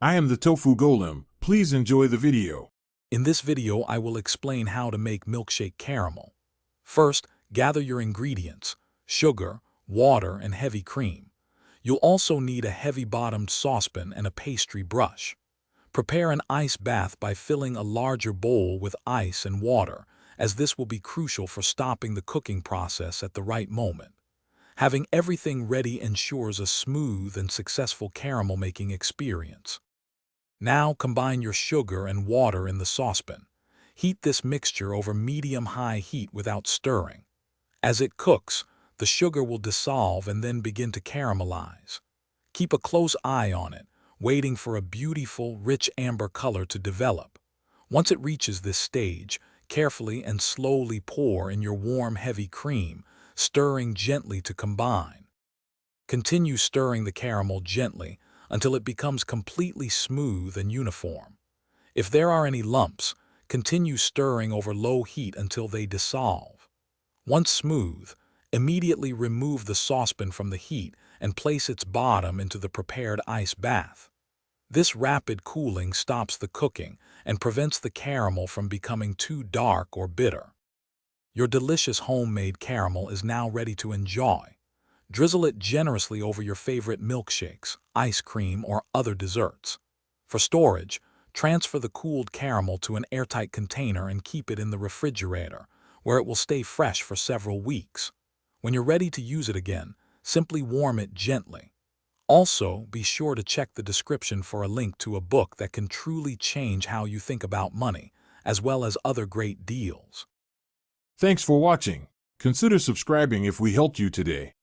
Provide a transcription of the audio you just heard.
I am the Tofu Golem. Please enjoy the video. In this video, I will explain how to make milkshake caramel. First, gather your ingredients: sugar, water, and heavy cream. You'll also need a heavy-bottomed saucepan and a pastry brush. Prepare an ice bath by filling a larger bowl with ice and water, as this will be crucial for stopping the cooking process at the right moment. Having everything ready ensures a smooth and successful caramel making experience. Now combine your sugar and water in the saucepan. Heat this mixture over medium-high heat without stirring. As it cooks, the sugar will dissolve and then begin to caramelize. Keep a close eye on it, waiting for a beautiful, rich amber color to develop. Once it reaches this stage, carefully and slowly pour in your warm, heavy cream, stirring gently to combine. Continue stirring the caramel gently until it becomes completely smooth and uniform. If there are any lumps, continue stirring over low heat until they dissolve. Once smooth, immediately remove the saucepan from the heat and place its bottom into the prepared ice bath. This rapid cooling stops the cooking and prevents the caramel from becoming too dark or bitter. Your delicious homemade caramel is now ready to enjoy. Drizzle it generously over your favorite milkshakes, ice cream, or other desserts. For storage, transfer the cooled caramel to an airtight container and keep it in the refrigerator, where it will stay fresh for several weeks. When you're ready to use it again, simply warm it gently. Also, be sure to check the description for a link to a book that can truly change how you think about money, as well as other great deals. Thanks for watching. Consider subscribing if we helped you today.